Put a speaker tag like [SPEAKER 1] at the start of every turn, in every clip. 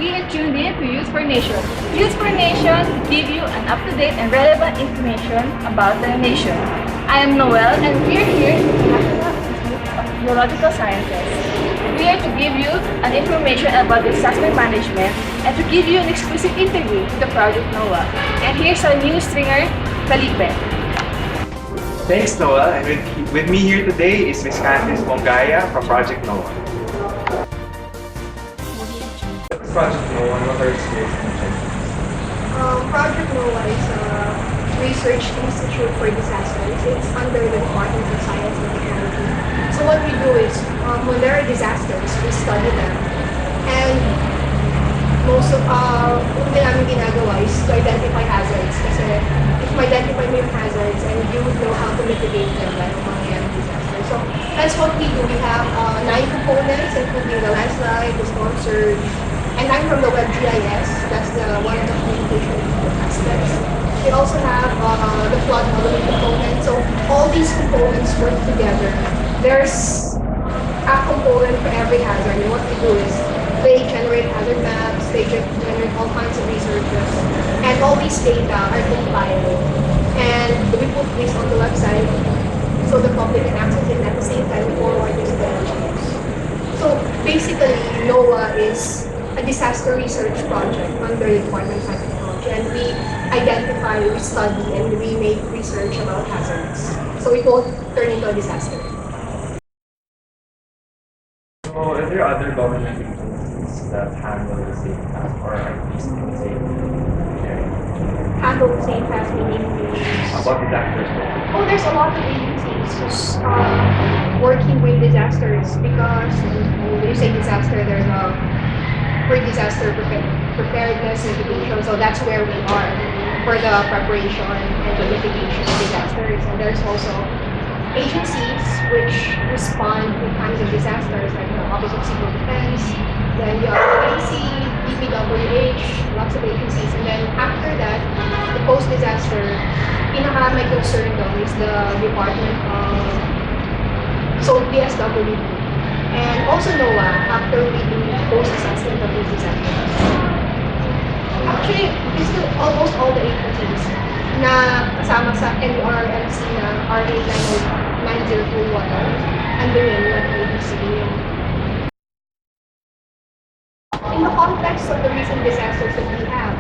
[SPEAKER 1] we are tuned in to Youth for Nation. Youth for Nation give you an up-to-date and relevant information about the nation. I am Noel and we are here in the National Institute of Geological Sciences. We are to give you an information about disaster management and to give you an exclusive interview with the Project NOAA. And here's our news stringer, Felipe.
[SPEAKER 2] Thanks, Noel. And with me here today is Ms. Candice Mongaya from Project NOAA. Project NOAA, what are its
[SPEAKER 3] Project NOAA is a research institute for disasters. It's under the Department of Science and Technology. So what we do is, when there are disasters, we study them. And most of yung namin ginagawa is to identify hazards. Kasi if ma-identify mo yung hazards and you would know how to mitigate them bago mangyayari disaster. So that's what we do. We have 9 components, including the landslide, the storm surge, and I'm from the WebGIS. That's one of the communication aspects. We also have the flood modeling component. So all these components work together. There's a component for every hazard. And what we do is they generate hazard maps, they generate all kinds of researches, and all these data are compiled. And we put this on the website so the public can access it at the same time we forward this to the NGOs. So basically, NOAA is a disaster research project under the Department of Science and Technology, and we identify, we study, and we make research about hazards. So it won't turn into a disaster.
[SPEAKER 2] So, are there other government agencies that handle the same task or at least in the same area?
[SPEAKER 3] Handle the same task, meaning
[SPEAKER 2] About disasters?
[SPEAKER 3] oh, there's a lot of agencies who's working with disasters because when you say disaster, there's a pre-disaster preparedness mitigation. So that's where we are for the preparation and the mitigation of disasters. And there's also agencies which respond to kinds of disasters like the Office of Civil Defense, then the RAC, DPWH, lots of agencies. And then after that, the post-disaster, may concern though is the Department of DSW. And also NOAA, after we do post-assessment of these disasters. Actually, this is almost all the agencies na kasama sa NRMC na RA 9021 under yun na agency. In the context of the recent disasters that we have,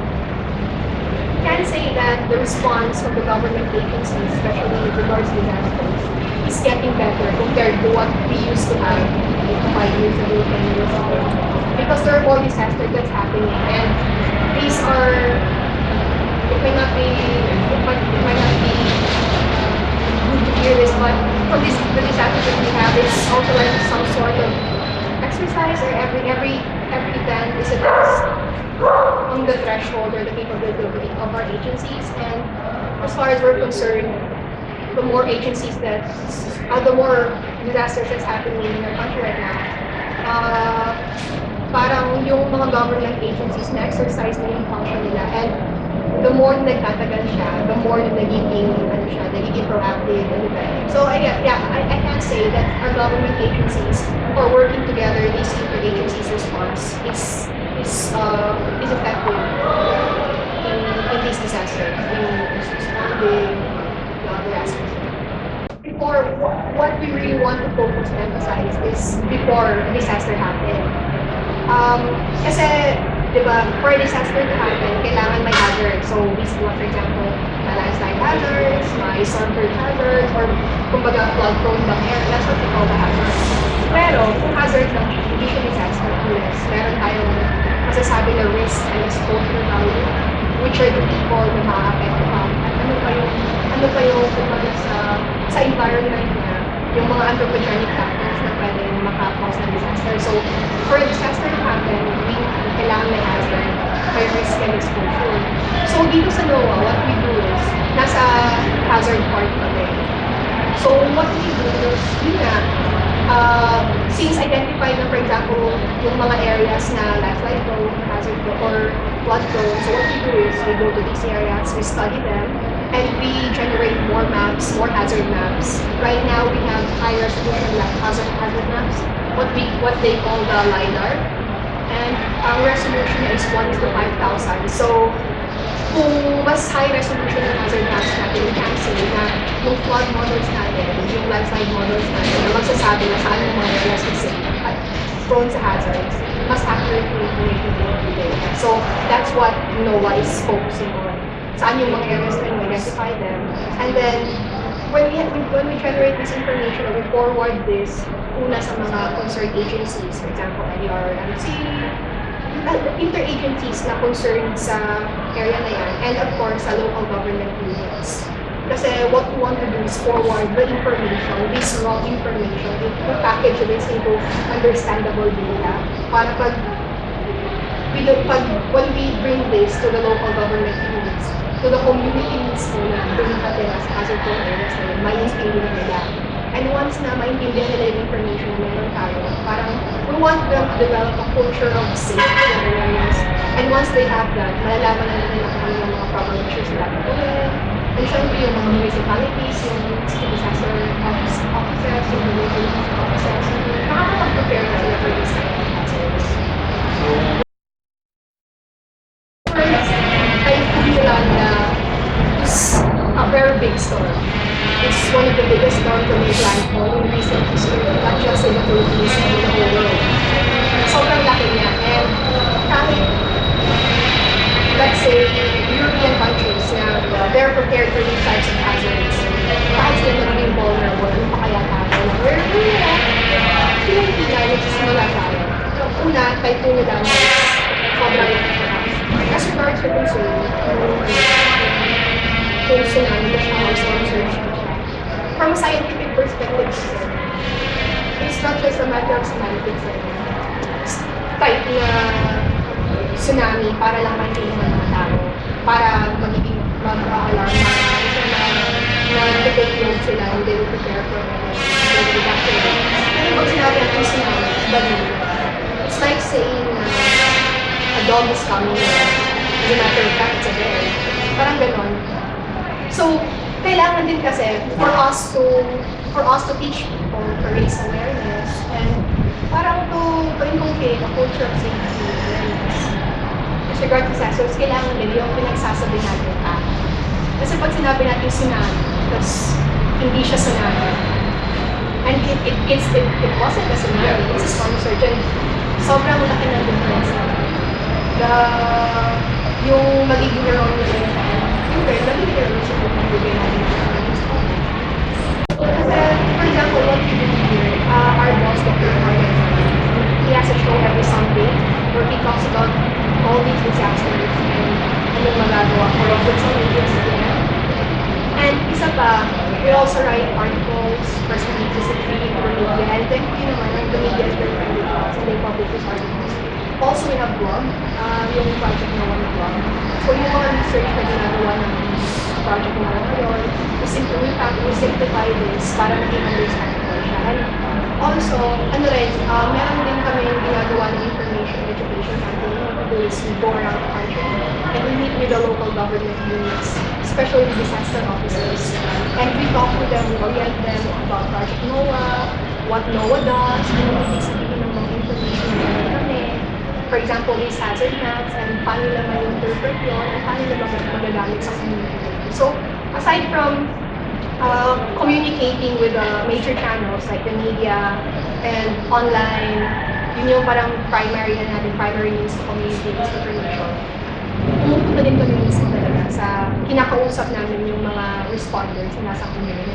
[SPEAKER 3] can say that the response of the government agencies, especially with regards to disasters, is getting better compared to what we used to have 5 years ago, 10 years ago. Because there are more disasters that's happening, and these are, it might not be good to hear this, but from the disasters that we have, it's also like some sort of exercise, or every event is a test on the threshold or the capability of our agencies. And as far as we're concerned, the more agencies the more disasters that's happening in our country right now, parang yung mga government agencies na exercise na yung function nila, and the more na nagtatagal siya, the more na nagiging proactive and effective. So I can say that our government agencies are working together. They see the agency's response is effective in these disasters, in responding to other aspects. Before, what we really want to focus and emphasize is before a disaster happened. Kasi, di ba, for a disaster to happen, kailangan may hazard. So, we see, for example, landslide hazards, may storm surge hazards, or kumbaga flood-prone bang area. That's what we call the hazards. Pero, kung hazard lang siya, hindi siya disaster unless meron tayong masasabi na risk and exposure value, which are the people na ma-apektuhan. At ano pa yung kumbaga sa environment niya, yung mga anthropogenic factors na pwedeng maka-cause ng disaster. So, for a disaster to happen, kailangan may hazard, may risk and exposure. So, dito sa NOAA, what we do is, nasa hazard part kami. So, what we do is, yun nga, since identified na, for example, yung mga areas na landslide prone, hazard prone, or flood prone, so what we do is, we go to these areas, we study them, and we generate more maps, more hazard maps. Right now, we have high resolution hazard maps, what they call the LiDAR. And ang resolution niya is 1:5,000. So, kung mas high resolution ng hazard maps natin, we can say na yung flood models natin, yung landslide models natin, na magsasabi na saan yung mga areas is safe at prone sa hazards, mas accurately information. So, that's what NOAA is focusing on. Saan yung mga areas na identify them. And then, when we generate this information, we forward this una sa mga concerned agencies, for example, NDRRMC, interagencies na concerned sa area na yan, and of course, sa local government units. Kasi what we want to do is forward the information, this raw information, package this into understandable data, para when we bring this to the local government units, to the communities na doon nakatira sa hazard prone areas na yun, maintindihan nila. And once na maintindihan nila yung information na meron tayo, parang we want them to develop a culture of safety and awareness. And once they have that, malalaman na nila kung ano yung mga proper measures na dapat gawin. And siyempre yung mga municipalities, yung disaster officers, yung local officers, nakakapag-prepare na sila for this kind of hazards. First, Typhoon Yolanda is a very big storm. It's one of the biggest storms to make landfall in recent history, not just in the Philippines, but in the whole world. Sobrang laki niya. And kahit, let's say, European countries na they're prepared for these types of hazards, kahit sila naging vulnerable, ano pa kaya tayo? We're Pilipinas, which is wala tayo. Una, Typhoon Yolanda is sobrang laki for us. As regards to concern, kung tsunami na siya or storm surge na siya, from a scientific perspective, it's not just a matter of semantics. Type na tsunami para lang makinig ng mga tao, para magiging mag-alarm na take note sila and they will prepare for it. Pero pag sinabi natin tsunami, it's like saying a dog is coming, as a matter of fact, it's a bear. Parang ganon. So, kailangan din kasi for us to teach people, to raise awareness, and parang to inculcate a culture of safety and awareness. With regard to disasters, kailangan din yung pinagsasabi natin Kasi pag sinabi natin tsunami, tapos hindi siya tsunami, and it wasn't a tsunami, it's a storm surge, and sobrang laki ng difference. Yung magiging erroneous magiging erroneous yung magbibigay natin ng Kasi, for example, what we do here, our boss, Dr. Morgan, he has a show every Sunday where he talks about all these disasters and anong magagawa for with some media sila. And isa pa, we also write articles, personally, specifically for media. And thank you naman, the media is very friendly to us and they publish these articles. Also, we have blog, yung project na one blog. So, yung mga research na ginagawa ng project na ngayon, we simplify this para maging understandable siya. And also, meron din kami yung ginagawa ng information education campaign. What we do is we go around the country and we meet with the local government units, especially the disaster officers. And we talk to them, we orient them about Project NOAA, what NOAA does, ano yung sabihin ng mga information na meron kami. For example, these hazard maps, and paano nila ma-interpret yun, and paano nila magagamit sa community. So, aside from communicating with the major channels like the media and online, yun yung parang primary means to communicate this information. Pumupunta din kami mismo talaga sa kinakausap namin yung mga responders na nasa community.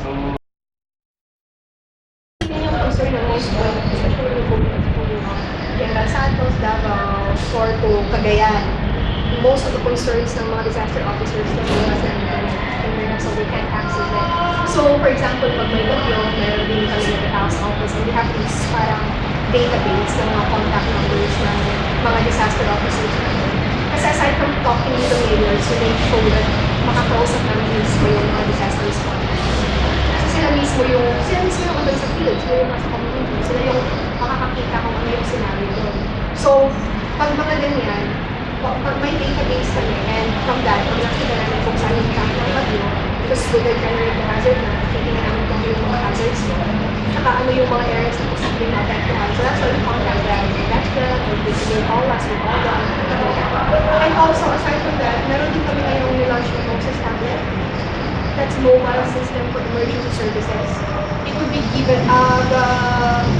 [SPEAKER 2] So,
[SPEAKER 3] Yun yung concern ng most people, especially yung General Santos, Davao, Sorto, Cagayan. Most of the concerns ng mga disaster officers na mga sa internet, so they can't access it. So, for example, pag may bagyo, meron din kami ng task office and we have this parang database ng mga contact numbers ng mga disaster officers namin. Kasi aside from talking to the mayors, we make sure that makakausap namin mismo yung mga disaster responders. Kasi sila mismo yung andun sa field, sila yung nasa community, sila yung makakakita kung ano yung scenario doon. So, pag mga ganyan, pag may database kami, and from that, pag nakita namin kung saan yung track ng bagyo, because we will generate the hazard na, titignan namin kung ano yung mga hazards mo, tsaka ano yung mga areas na posibleng ma-apektuhan. So that's why we contact that president, or basically all us, with all the. And also, aside from that, meron din kami ngayong nilaunch na Moses tablet. That's mobile system for emergency services. It would be given,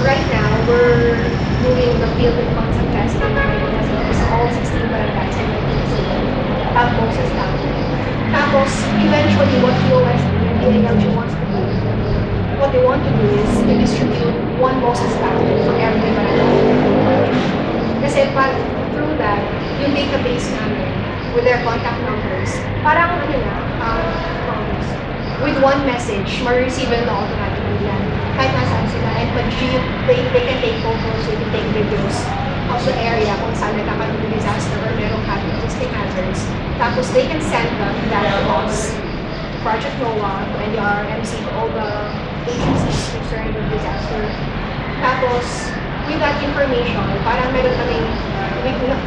[SPEAKER 3] right now, we're doing the field and concept testing right now. So all 16 barangays in have Moses tablet. Tapos, eventually, what UOS and DILG wants to do, what they want to do is to distribute one Moses tablet for every barangay. Kasi pag through that, yung database namin with their contact numbers, parang ano na, with one message, ma-receive na automatically yan. Kahit nasaan sila. And pag they can take photos, they can take videos of the area kung saan nagkakaroon ng disaster or merong existing hazards. Tapos they can send that across Project NOAA, to NDR, MC, to all the agencies concerned with disaster. Tapos, with that information, parang meron kaming,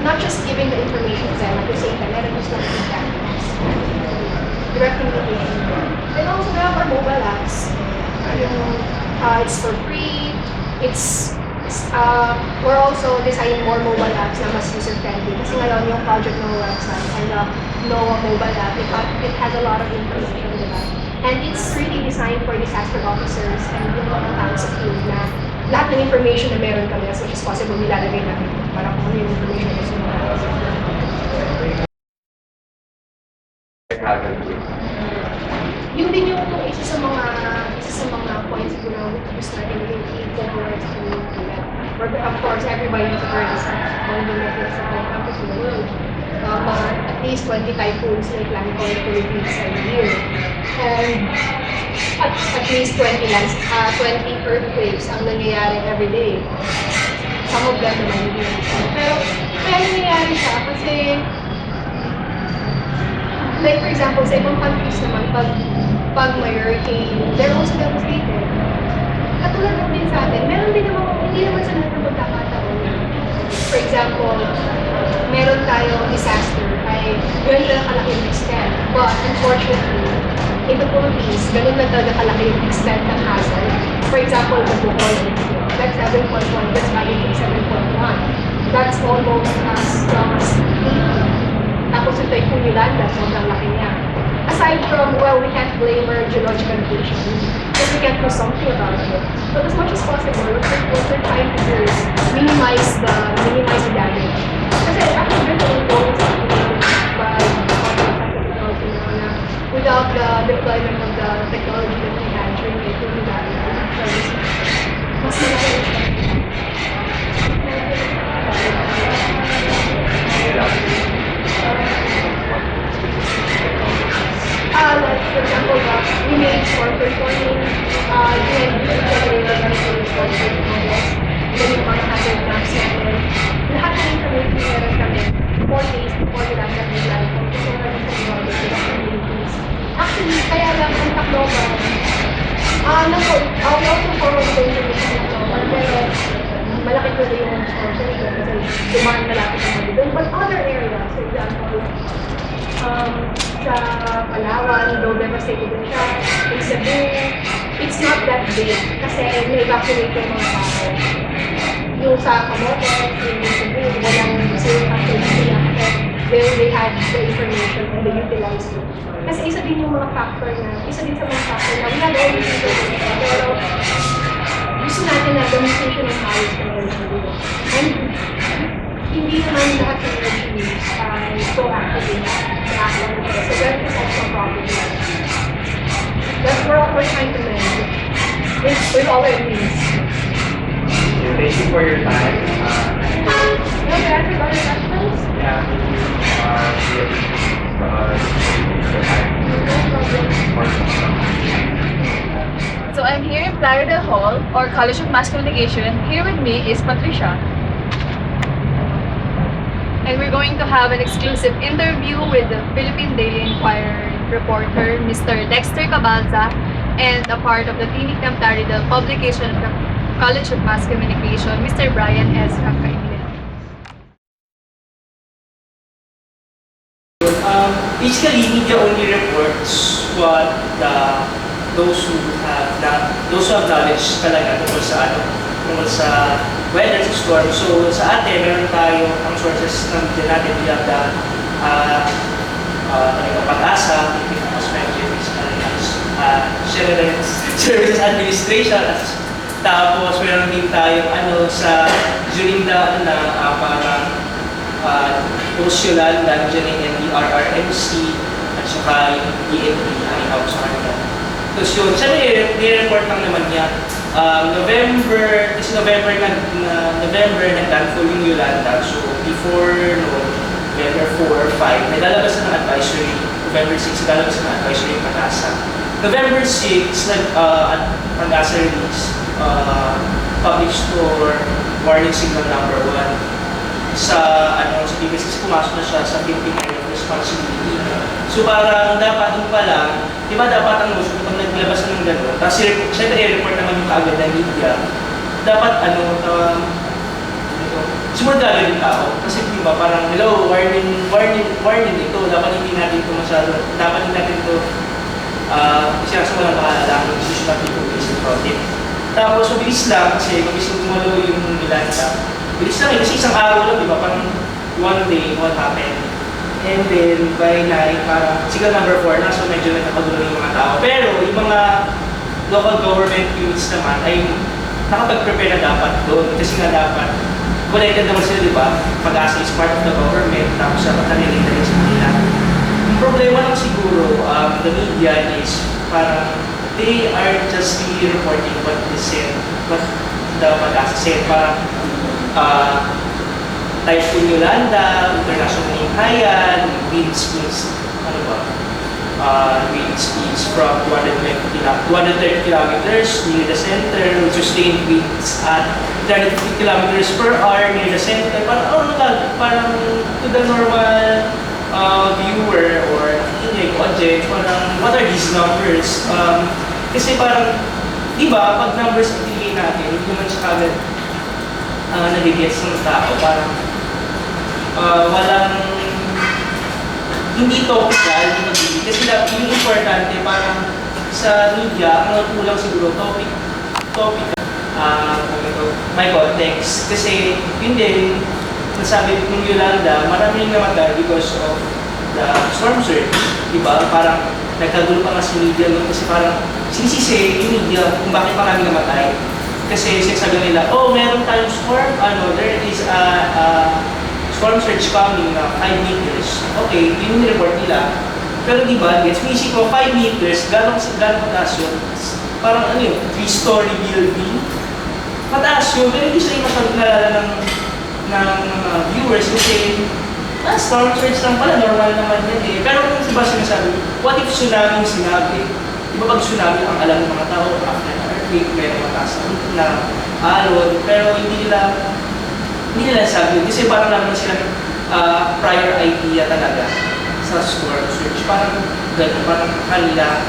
[SPEAKER 3] not just giving the information to them, at the same time, meron just like feedback direct communication. And also, we have our mobile apps. It's for free. We're also designing more mobile apps na mas user-friendly. Kasi ngayon yung Project NOAA website and the NOAA mobile app, it has a lot of information in that. And it's really designed for disaster officers and yung mga tao sa field na lahat ng information na meron kami as much as possible nilalagay namin para kung ano yung information na gusto mo. Yun din yung isa sa mga points ko na gusto natin i-incorporate sa community na of course everybody has heard this on the methods of the campus in the world. At least 20 typhoons na plan for the Philippines every year. And at least 20 earthquakes ang nangyayari every day. Some of them naman hindi. Pero kaya nangyayari siya kasi like for example, sa ibang countries naman, pag may hurricane, they're also devastated. Katulad lang din sa atin, meron din naman, hindi naman sa lahat ng pagkakataon. For example, meron tayong disaster, ay ganun lang kalaki yung extent. But unfortunately, in the Philippines, ganun lang talaga kalaki yung extent ng hazard. For example, the Bohol, that's 7.1, that's magnitude 7.1. That's almost as strong as 80. Tapos yung Typhoon Yolanda, sobrang laki niya. Aside from, well, we can't blame our geological condition because we can't do something about it. But as much as possible, what we're trying to do is minimize the damage. Kasi actually, there's a goal by technology na without the deployment of the technology that we had during the Typhoon Yolanda, mas malaki yung like for example, we made short performing, doing generator models, then yung mga hazard maps natin. Lahat ng information meron kami 4 days before the last of the life kung gusto mo namin sa models with the communities. Actually, kaya lang ang Tacloban, we also forward the information ng Tacloban, pero malaki ko rin yung sponsorship kasi demand malapit ng Madrid. But other areas, for example, sa Palawan, though devastated din siya, in Cebu, it's not that big kasi na-evacuate yung mga tao. Yung sa Camotes, yung Cebu, walang zero factor sila kasi they had the information and they utilized it. Kasi isa din yung mga factor na, isa din sa mga factor na we had all this information, pero gusto natin na gamitin siya ng maayos ng energy. And hindi naman lahat ng energy ay proactive na so that is also a problem. That's what we're trying to manage with all our needs.
[SPEAKER 2] Thank you for your time.
[SPEAKER 3] No, there are other questions?
[SPEAKER 2] Yeah,
[SPEAKER 1] So I'm here in Playa del Hall, or College of Mass Communication. Here with me is Patricia. And we're going to have an exclusive interview with the Philippine Daily Inquirer reporter, Mr. Dexter Cabalza, and a part of the Tinik ng Plaridel publication of the College of Mass Communication, Mr. Brian S. Cacaimil.
[SPEAKER 4] Basically, media only reports what those who have knowledge talaga tungkol sa weather sa storm. So sa atin, meron tayo ang sources ng media natin via the Pag-asa, Philippine Atmospheric Services Administration. Tapos meron din tayo sa during the parang Usulan, nandiyan yung NDRRMC at saka yung DNP ay out sa kanila. Tapos yun, siyempre nire-report lang naman niya. November nag-landfall yung Yolanda. So before November 4 or 5, naglalabas na ng advisory. November 6, naglalabas na ng advisory yung Pag-asa. November 6, Pag-asa release, published for warning signal number 1. Sa PBS kasi pumasok na siya sa Philippine Area of Responsibility. So parang dapat doon pa lang, di ba dapat ang motion pag naglabas ng gano'n, tapos siyempre i-report naman yung kaagad ng media, dapat sumunod agad yung tao. Kasi di ba parang, hello, warning ito, dapat hindi natin ito masyado, dapat hindi natin ito sinasama ng pakalalang, decision of people based on it. Tapos mabilis lang kasi mabilis lang gumalo yung Yolanda. Bilis lang kasi isang araw lang, di ba? Parang one day, what happened. And then, by night, parang signal number 4 na, so medyo nagkakagulo yung mga tao. Pero, yung mga local government units naman ay nakapag-prepare na dapat doon. Kasi nga dapat, connected naman sila, di ba? Pag-asa is part of the government, tapos dapat nanilig na rin sa kanila. Yung problema lang siguro, the media is parang they are just really reporting what they said, what the Pag-asa said. Parang, Typhoon Yolanda, International Himhayan, wind speeds, wind speeds from 230 kilometers near the center, sustained winds at 350 kilometers per hour near the center. Parang to the normal viewer or object, parang what are these numbers? Kasi parang, di ba, pag numbers ibigay natin, hindi naman siya kagad nagigets ng tao, parang walang hindi topical yung nabibig. Kasi yung importante, parang sa media, ang kulang siguro may context. Kasi yun din, nasabi ng Yolanda, marami rin namatay because of the storm surge. Diba? Parang nagkagulo pa nga sa media nun kasi parang sinisisi yung media kung bakit marami namatay. Kasi sinasabi nila, meron tayong storm, there is a storm surge coming na 5 meters. Okay, yun yung report nila. Pero di ba, gets me, isip ko, 5 meters, gano'ng mataas yun? Parang 3-story building. Mataas yun, pero hindi siya yung masyadong nalala ng viewers kasi storm surge lang pala, normal naman yan eh. Pero kung diba sinasabi, what if tsunami yung sinabi? Di ba pag tsunami ang alam ng mga tao, after may mataas na alon, pero hindi nila sabi kasi parang naman silang prior idea talaga sa storm surge. Parang gano'n, parang kanila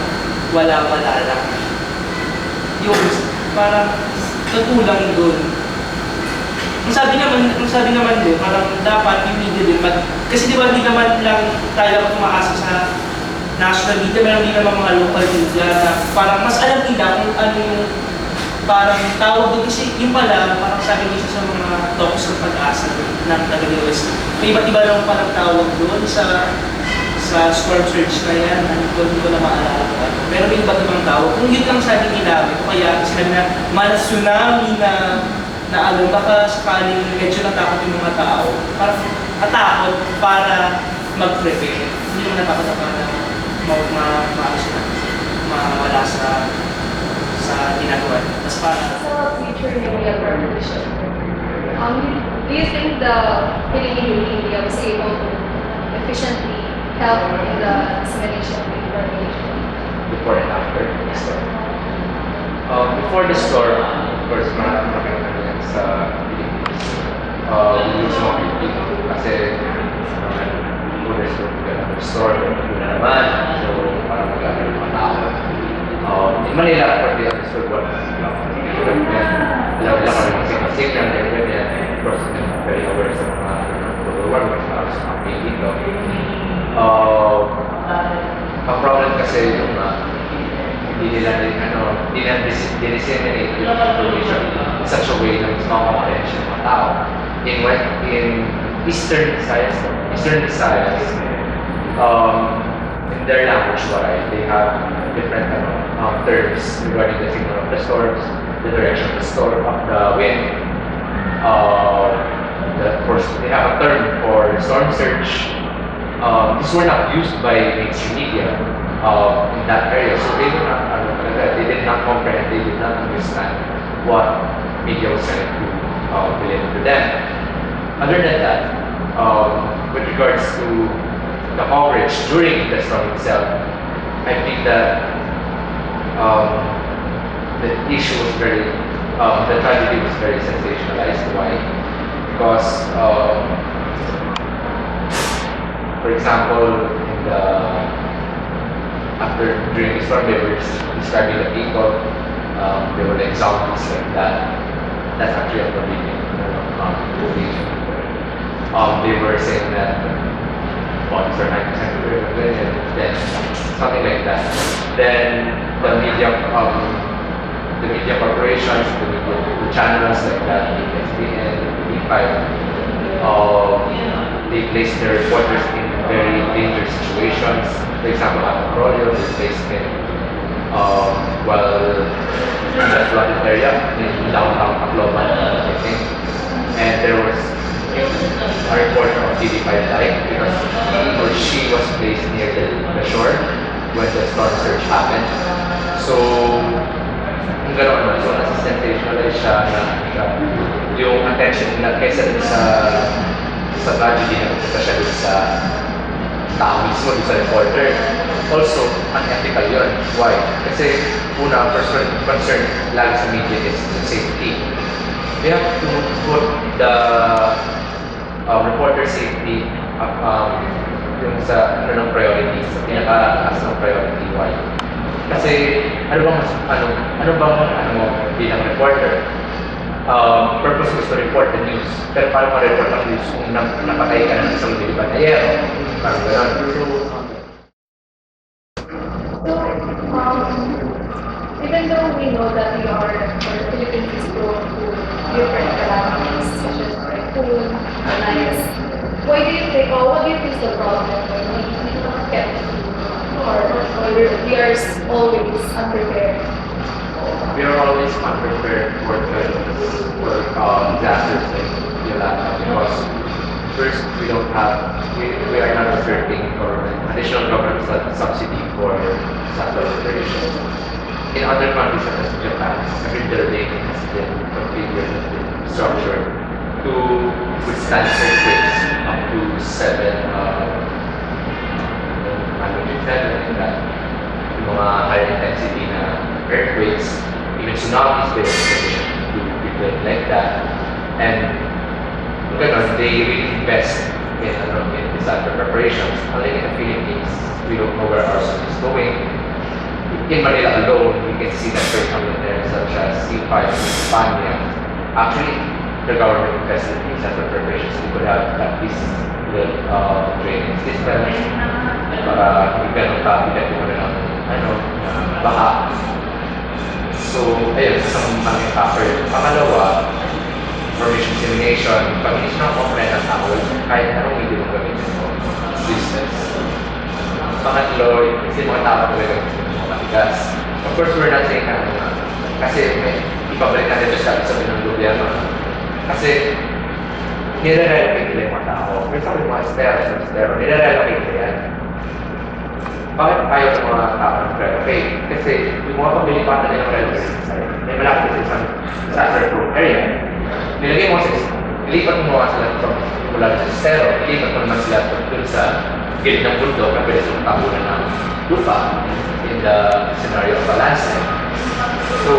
[SPEAKER 4] wala lang. Yung parang natulang doon. Ang sabi naman doon, parang dapat yung media din, kasi di ba hindi naman lang tayo umaasa sa national media, meron din naman mga local media na parang mas alam nila kung ano yung parang tawag doon. Kasi yung pala, parang sabi nito sa mga talks ng Pag-asa ng taga-US, may iba't iba lang palang tawag doon sa storm surge na yan. Hindi ko na maalala ko ano. Pero may iba't ibang tawag. Kung yun lang sabi nila, kaya sinabi na tsunami na baka sakaling medyo natakot yung mga tao. Parang natakot para mag-prepare. Hindi naman natakot na para mawala sa ginagawa. Tapos para
[SPEAKER 3] Sa future media revolution, do you think the Philippine media was able to efficiently help in the dissemination of information?
[SPEAKER 2] Before and after the storm. Before the storm, of course, marami yan sa Philippines. We use mga Pilipino kasi there's a storm naman, so parang magkakaroon ng mga tao. In Manila, for the episode 1, alam nila kami masik-masik na ganyan. Of course, very aware sa mga global warming, sa campaign dito. Ang problem kasi yung hindi nila disseminate yung information in such a way na mas makakomprehensya ng mga tao. In Eastern Visayas, in their language, they have different terms regarding the signal of the storms, the direction of the storm, of the wind. Of course, they have a term for storm surge. These were not used by mainstream media in that area, so they did not comprehend, they did not understand what media was trying to deliver to them. Other than that, with regards to the coverage during the storm itself, I think that the issue was the tragedy was very sensationalized. Why? Because, for example, during the storm, they were describing the people, they were like zombies like that. That's actually a movie. They were saying that bodies are 90% clear, and then something like that. Then the media corporations, the channels like that, ESPN, B5, they place their reporters in very dangerous situations. For example, at Arroyo, they placed him while in that flooded area in downtown Tacloban, I think. And there was a reporter of TV5 died because he or she was placed near the shore when the storm surge happened. So, kung gano'n naman, so nasa sensationalize siya yung attention nila kaysa dun sa tragedy na punta siya dun sa tao mismo, dun sa reporter. Also, unethical yun. Why? Kasi una, first concern lagi sa media is safety. We have to put the reporter safety yung sa ng priority, sa pinaka-taas ng priority. Why? Kasi ano bang mo bilang reporter? Purpose is to report the news. Pero paano ma-report ang news kung napatay ka na sa mga banayero? Parang gano'n.
[SPEAKER 3] So, even though we know that we are, the Philippines is prone to different calamities such as typhoon, fires, what do you think is the problem when we don't get or we are always unprepared?
[SPEAKER 2] We are always unprepared for disasters like Yolanda because first we are not reserving additional government subsidy for disaster preparation. In other countries such as Japan, every building has been configured, has been structured to withstand earthquakes up to 7 like that. Yung mga high intensity na earthquakes, even tsunamis, they were positioned to prepare like that. And they really invest in disaster preparations. Unlike in the Philippines, we don't know where our sun is going. In Manila alone, we can see that for example there such as C5 in Spania. Actually, the government invested in disaster preparations. We could have at least training systems para hindi ganun kabigat yung baha. So, ayun, isang malaking factor. Pangalawa, information dissemination. Pag hindi siya comprehend ng tao, kahit anong hindi mong gamitin mo, business. Pangatlo, kasi mga tao talaga gusto mo matigas. Of course, we're not saying na kasi ipabalik natin sa sabi ng gobyerno. Kasi nire-relocate nila yung mga tao. May sabi mga estero, nire-relocate nila yan. Bakit ayaw ng mga tao mag-relocate? Kasi yung mga pabilipatan nilang relocate may malapit sa isang disaster-proof area. Nilagay mo ilipat mo mga sila mula sa estero, ilipat mo naman sila dun sa gilid ng bundok na pwede sa tabunan ng lupa in the scenario of a landslide. So,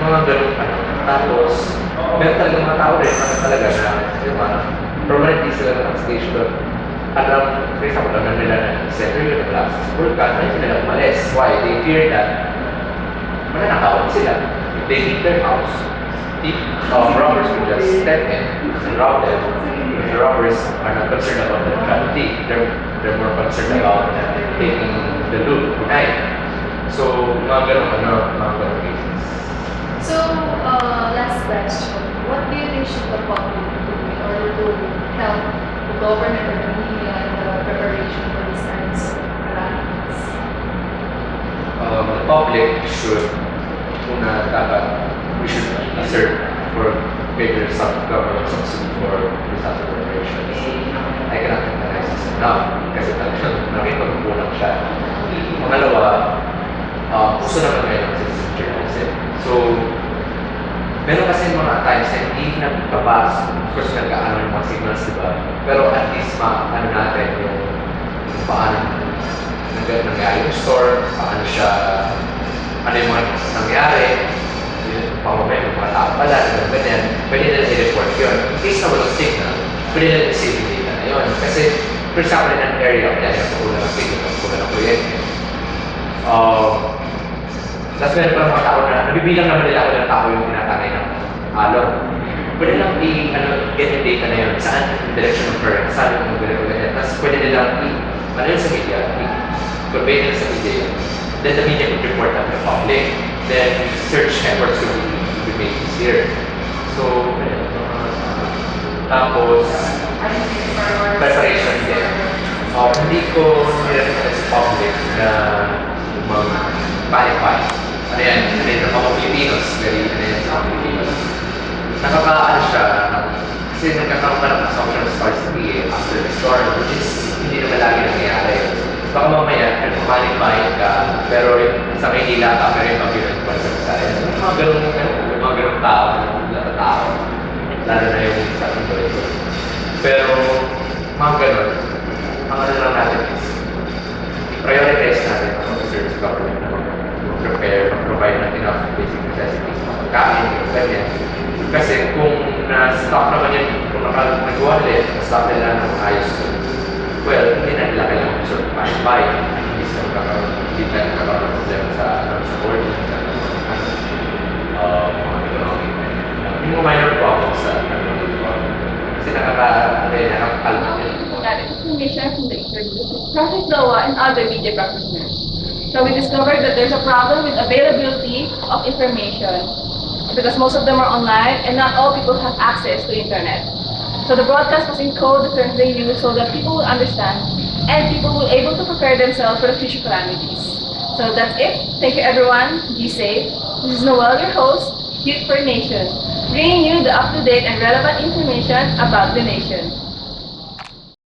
[SPEAKER 2] mga ganun Tapos, meron talaga mga tao rin talaga na permanently sila ng station. Alam, for example, alam nila na center yun ng last vulkan, ay sila umalis. Why? They fear that mananakawan sila. If they leave their house, robbers will just step in and rob them. The robbers are not concerned about the tragedy. They're more concerned about taking the loot tonight. So, mga ganun, mga ganun cases.
[SPEAKER 1] So, last question. What do you think should the public do in order to help the government or the media in the preparation for these kinds of calamities?
[SPEAKER 2] The public should, we should assert for bigger government subsidy for disaster preparations. I cannot emphasize this enough kasi talagang nakipagpulang siya. Pangalawa, uso naman ngayon ang citizen journalism. So, meron kasi mga times na hindi nagpapasa, of course nagkaano yung mga signals, di ba? Pero at least ano natin yung paano nangyari yung store, paano siya, ano yung mga nangyari, pamabay ng mga tao pala, ganyan, pwede nila i-report yun. In case na walang signal, pwede nila i-save yung data na yun. Kasi, for example, in an area, yan, yung pagkulang ng signal, pagkulang ng kuryente. Tapos meron pa ng mga tao na, nabibilang naman nila ako ng tao yung tinatangay ng alon. Pwede lang get yung data na yun, saan yung direction ng current, saan yung ganyan. Tapos pwede nilang ano yun sa media, i-convey nila sa media. Then the media could report that to the public. Then search efforts could be made easier. So, tapos, preparation din. Hindi ko nirecommend sa public na mag-panic. Ano yan? Ano yan? Mga Filipinos. Very, ano yan sa mga Filipinos. Nakakaano siya, kasi nagkakaroon ka ng assumption starts to be after the storm, which is hindi naman lagi nangyayari. Baka mamaya, panic ka, pero sa Maynila ka, pero yung pag-iwan ko sa Visayas. May mga ganun tao, lalo na yung sa Tuloy. Pero, mga ganun, ang ano lang natin is, i-prioritize natin ang officers sa government na mag-prepare, mag-provide ng enough basic necessities, pagkain, ganyan. Kasi kung na-stop naman yun, kung nagawa nila, na-stop nila ng ayos, well, hindi na nila kailangan sort of panic buy. Hindi sila nagkakaroon ng problema sa board, sa mga economic. Yung mga minor problems sa economic problem. Kasi nakaka-alma yun.
[SPEAKER 1] Information from the interviews with Prophet Noah and other media practitioners. So we discovered that there's a problem with availability of information because most of them are online and not all people have access to internet. So the broadcast was in code, the terms they use, so that people will understand and people will able to prepare themselves for the future calamities. So that's it. Thank you everyone. Be safe. This is Noel, your host, Youth for Nation, bringing you the up-to-date and relevant information about the nation.